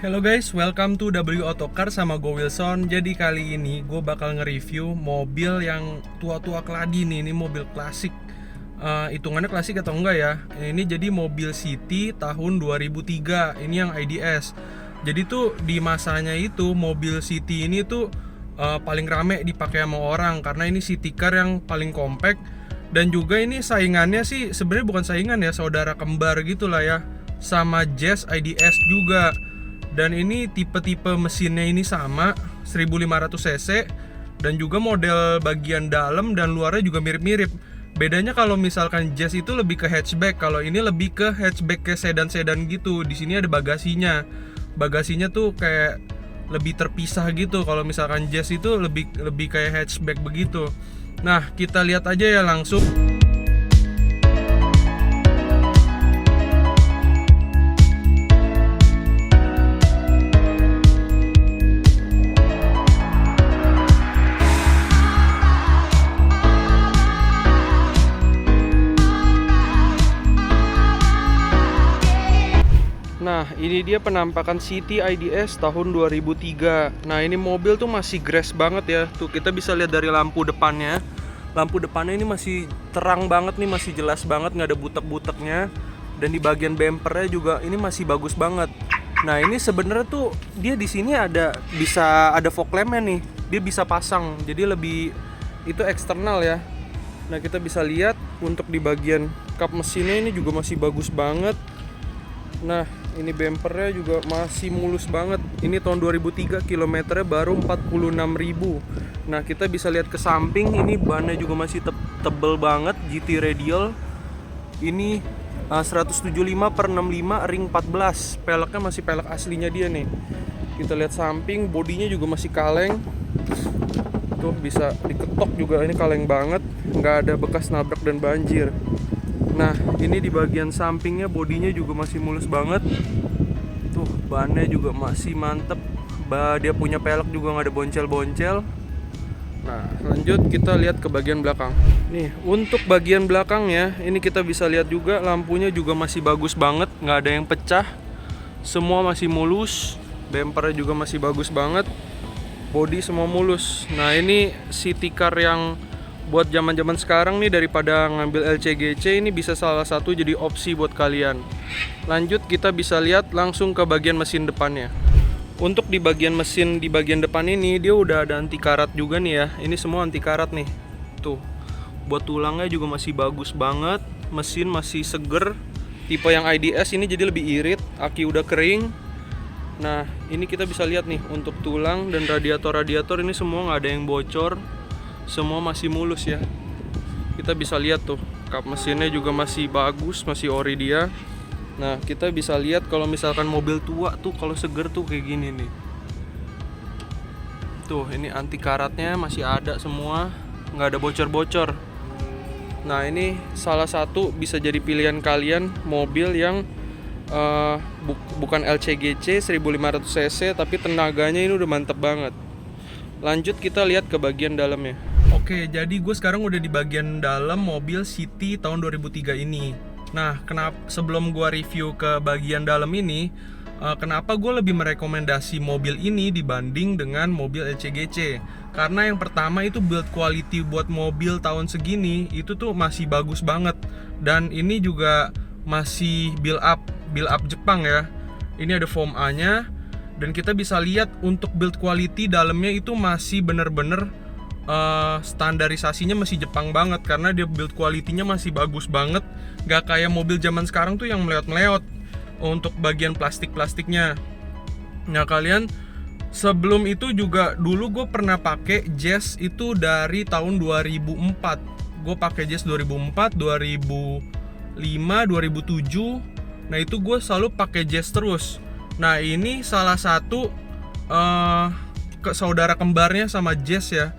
Hello guys, welcome to W Autocar sama gue Wilson. Jadi kali ini gue bakal nge-review mobil yang tua-tua keladi nih. Ini mobil klasik. Hitungannya klasik atau enggak ya? Ini jadi mobil City tahun 2003. Ini yang IDS. Jadi tuh di masanya itu mobil City ini tuh paling rame dipakai sama orang karena ini city car yang paling compact. Dan juga ini saingannya sih sebenarnya bukan saingan ya, saudara kembar gitulah ya, sama Jazz IDS juga. Dan ini tipe-tipe mesinnya ini sama 1500 cc dan juga model bagian dalam dan luarnya juga mirip-mirip. Bedanya kalau misalkan Jazz itu lebih ke hatchback, kalau ini lebih ke hatchback ke sedan-sedan gitu. Di sini ada bagasinya. Bagasinya tuh kayak lebih terpisah gitu. Kalau misalkan Jazz itu lebih kayak hatchback begitu. Nah, kita lihat aja ya langsung. Nah, ini dia penampakan City IDS tahun 2003. Nah, ini mobil tuh masih grass banget ya. Tuh, kita bisa lihat dari lampu depannya. Lampu depannya ini masih terang banget nih, masih jelas banget, nggak ada butek-buteknya. Dan di bagian bumpernya juga ini masih bagus banget. Nah, ini sebenarnya tuh dia di sini bisa ada fog lampnya nih. Dia bisa pasang. Jadi lebih itu eksternal ya. Nah, kita bisa lihat untuk di bagian kap mesinnya ini juga masih bagus banget. Nah, ini bumpernya juga masih mulus banget. Ini tahun 2003, kilometernya baru 46.000. Nah, kita bisa lihat ke samping, ini bannya juga masih tebel banget, GT radial. Ini 175/65 ring 14. Peleknya masih pelek aslinya dia nih. Kita lihat samping, bodinya juga masih kaleng. Tuh, bisa diketok juga, ini kaleng banget. Nggak ada bekas nabrak dan banjir. Nah, ini di bagian sampingnya bodinya juga masih mulus banget. Tuh, bannya juga masih mantep. Dia punya pelek juga nggak ada boncel-boncel. Nah, lanjut kita lihat ke bagian belakang. Nih, untuk bagian belakangnya, ini kita bisa lihat juga lampunya juga masih bagus banget, nggak ada yang pecah. Semua masih mulus. Bumpernya juga masih bagus banget. Bodi semua mulus. Nah, ini city car yang buat zaman-zaman sekarang nih, daripada ngambil LCGC, ini bisa salah satu jadi opsi buat kalian. Lanjut kita bisa lihat langsung ke bagian mesin depannya. Untuk di bagian mesin di bagian depan ini dia udah ada anti karat juga nih ya. Ini semua anti karat nih. Tuh. Buat tulangnya juga masih bagus banget. Mesin masih seger. Tipe yang IDS ini jadi lebih irit, aki udah kering. Nah, ini kita bisa lihat nih untuk tulang dan radiator ini semua nggak ada yang bocor. Semua masih mulus ya. Kita bisa lihat tuh, kap mesinnya juga masih bagus, masih ori dia. Nah, kita bisa lihat kalau misalkan mobil tua tuh kalau seger tuh kayak gini nih. Tuh, ini anti karatnya masih ada semua, nggak ada bocor-bocor. Nah, ini salah satu bisa jadi pilihan kalian mobil yang bukan LCGC 1500 cc tapi tenaganya ini udah mantep banget. Lanjut kita lihat ke bagian dalamnya. Oke, jadi gue sekarang udah di bagian dalam mobil City tahun 2003 ini. Nah, sebelum gue review ke bagian dalam ini, kenapa gue lebih merekomendasi mobil ini dibanding dengan mobil LCGC? Karena yang pertama itu build quality buat mobil tahun segini itu tuh masih bagus banget. Dan ini juga masih build up Jepang ya. Ini ada foam A-nya. Dan kita bisa lihat untuk build quality dalamnya itu masih bener-bener standarisasinya masih Jepang banget. Karena dia build quality-nya masih bagus banget. Gak kayak mobil zaman sekarang tuh yang meleot-meleot untuk bagian plastik-plastiknya. Nah, kalian sebelum itu juga dulu gue pernah pakai Jazz itu dari tahun 2004. Gue pakai Jazz 2004, 2005, 2007. Nah, itu gue selalu pakai Jazz terus. Nah, ini salah satu saudara kembarnya sama Jazz ya.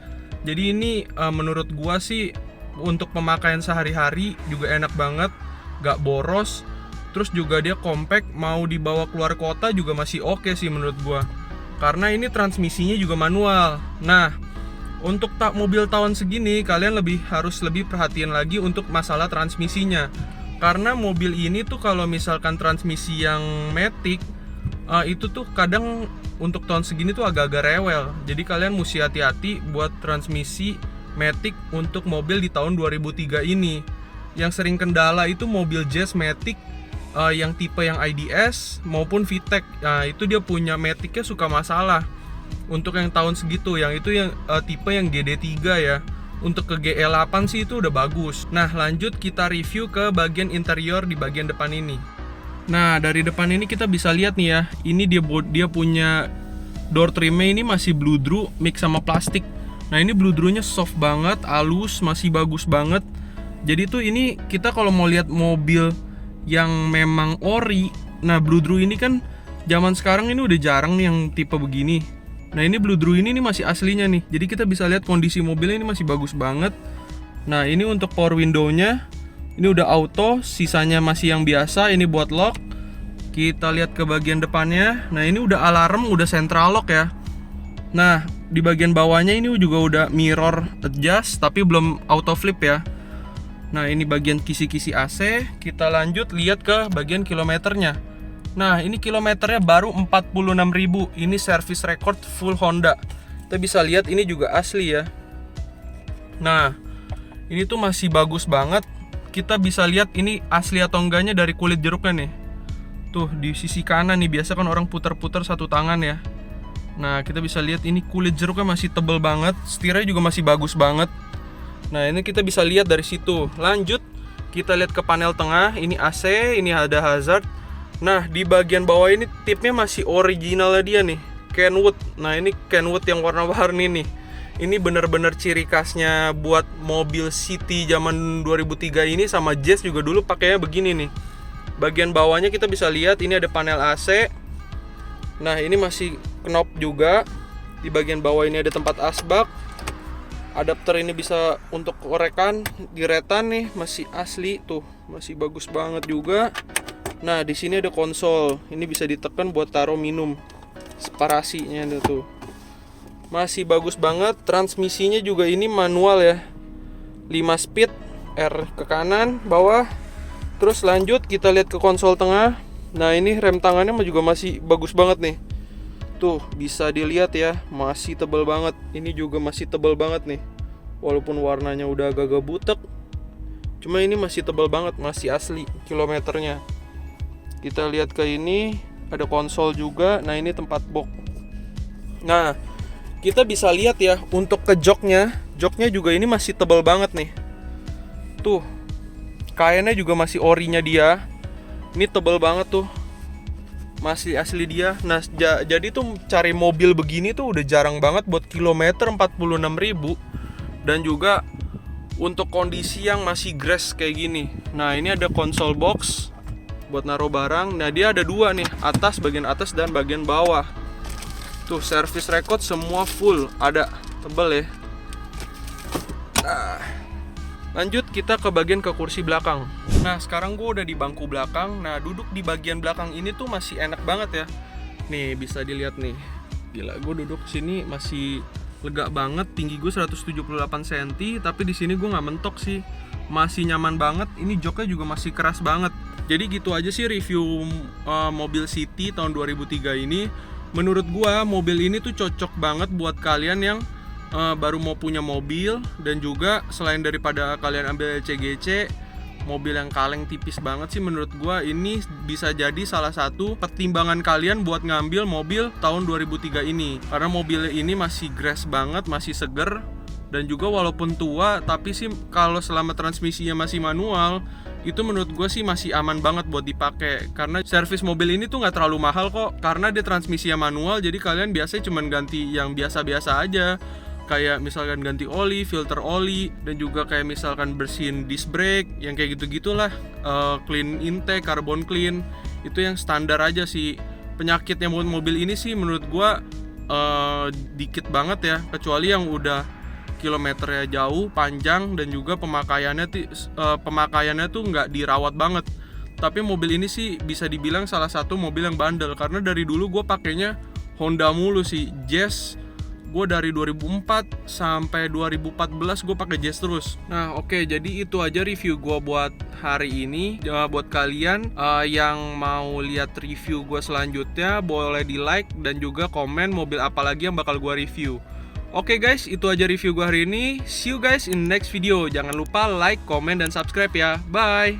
Jadi ini menurut gua sih untuk pemakaian sehari-hari juga enak banget, gak boros. Terus juga dia compact, mau dibawa keluar kota juga masih oke sih menurut gua. Karena ini transmisinya juga manual. Nah, untuk mobil tahun segini kalian harus lebih perhatian lagi untuk masalah transmisinya. Karena mobil ini tuh kalau misalkan transmisi yang matic Itu tuh kadang untuk tahun segini tuh agak-agak rewel. Jadi kalian mesti hati-hati buat transmisi Matic untuk mobil di tahun 2003 ini. Yang sering kendala itu mobil Jazz Matic yang tipe yang IDS maupun VTEC. Nah, itu dia punya Maticnya suka masalah. Untuk yang tahun segitu, yang itu yang tipe yang GD3 ya. Untuk ke GL8 sih itu udah bagus. Nah, lanjut kita review ke bagian interior di bagian depan ini. Nah, dari depan ini kita bisa lihat nih ya. Ini dia punya door trimnya ini masih bludru mix sama plastik. Nah, ini bludrunya soft banget, halus, masih bagus banget. Jadi tuh ini kita kalau mau lihat mobil yang memang ori, nah bludru ini kan zaman sekarang ini udah jarang nih yang tipe begini. Nah, ini bludru ini masih aslinya nih. Jadi kita bisa lihat kondisi mobilnya ini masih bagus banget. Nah, ini untuk power window-nya ini udah auto, sisanya masih yang biasa. Ini buat lock. Kita lihat ke bagian depannya. Nah, ini udah alarm, udah central lock ya. Nah, di bagian bawahnya ini juga udah mirror adjust, tapi belum auto flip ya. Nah, ini bagian kisi-kisi AC. Kita lanjut lihat ke bagian kilometernya. Nah, ini kilometernya baru 46.000. Ini service record full Honda. Kita bisa lihat ini juga asli ya. Nah, ini tuh masih bagus banget. Kita bisa lihat ini asli atau enggaknya dari kulit jeruknya nih. Tuh di sisi kanan nih, biasa kan orang putar-putar satu tangan ya. Nah, kita bisa lihat ini kulit jeruknya masih tebel banget. Setirnya juga masih bagus banget. Nah, ini kita bisa lihat dari situ. Lanjut kita lihat ke panel tengah. Ini AC, ini ada hazard. Nah, di bagian bawah ini tipnya masih originalnya dia nih, Kenwood. Nah, ini Kenwood yang warna-warni nih. Ini bener-bener ciri khasnya buat mobil city zaman 2003 ini, sama Jazz juga dulu pakainya begini nih. Bagian bawahnya kita bisa lihat ini ada panel AC. Nah, ini masih knob juga. Di bagian bawah ini ada tempat asbak. Adapter ini bisa untuk korekan, diretan nih, masih asli tuh, masih bagus banget juga. Nah, di sini ada konsol. Ini bisa ditekan buat taruh minum. Separasinya tuh. Masih bagus banget. Transmisinya juga ini manual ya, 5 speed, R ke kanan, bawah. Terus lanjut kita lihat ke konsol tengah. Nah, ini rem tangannya juga masih bagus banget nih. Tuh bisa dilihat ya, masih tebal banget. Ini juga masih tebal banget nih. Walaupun warnanya udah agak-agak butek, cuma ini masih tebal banget, masih asli kilometernya. Kita lihat ke ini, ada konsol juga. Nah, ini tempat box. Nah, kita bisa lihat ya, untuk ke joknya juga ini masih tebal banget nih. Tuh, kainnya juga masih orinya dia. Ini tebal banget tuh, masih asli dia. Nah, jadi tuh cari mobil begini tuh udah jarang banget buat kilometer 46.000. Dan juga untuk kondisi yang masih grass kayak gini. Nah, ini ada konsol box buat naruh barang. Nah, dia ada dua nih, bagian atas dan bagian bawah. Tuh, service record semua full, ada, tebal ya. Nah, lanjut kita ke bagian ke kursi belakang. Nah, sekarang gue udah di bangku belakang. Nah, duduk di bagian belakang ini tuh masih enak banget ya. Nih, bisa dilihat nih. Gila, gue duduk sini masih lega banget. Tinggi gue 178 cm, tapi di sini gue nggak mentok sih. Masih nyaman banget. Ini joknya juga masih keras banget. Jadi gitu aja sih review mobil City tahun 2003 ini. Menurut gua mobil ini tuh cocok banget buat kalian yang baru mau punya mobil. Dan juga selain daripada kalian ambil CGC, mobil yang kaleng tipis banget sih, menurut gua ini bisa jadi salah satu pertimbangan kalian buat ngambil mobil tahun 2003 ini. Karena mobil ini masih grass banget, masih seger. Dan juga walaupun tua, tapi sih kalau selama transmisinya masih manual, itu menurut gue sih masih aman banget buat dipakai. Karena servis mobil ini tuh nggak terlalu mahal kok, karena dia transmisinya manual. Jadi kalian biasanya cuman ganti yang biasa-biasa aja, kayak misalkan ganti oli, filter oli, dan juga kayak misalkan bersihin disc brake, yang kayak gitu-gitulah. Clean intake, carbon clean, itu yang standar aja sih. Penyakitnya mobil ini sih menurut gue dikit banget ya, kecuali yang udah kilometernya jauh, panjang, dan juga pemakaiannya tuh nggak dirawat banget. Tapi mobil ini sih bisa dibilang salah satu mobil yang bandel, karena dari dulu gue pakainya Honda mulu sih. Jazz Gue dari 2004 sampai 2014 gue pakai Jazz terus. Nah oke, jadi itu aja review gue buat hari ini. Buat kalian yang mau lihat review gue selanjutnya, boleh di like dan juga komen mobil apa lagi yang bakal gue review. Oke guys, itu aja review gue hari ini. See you guys in next video. Jangan lupa like, comment, dan subscribe ya. Bye.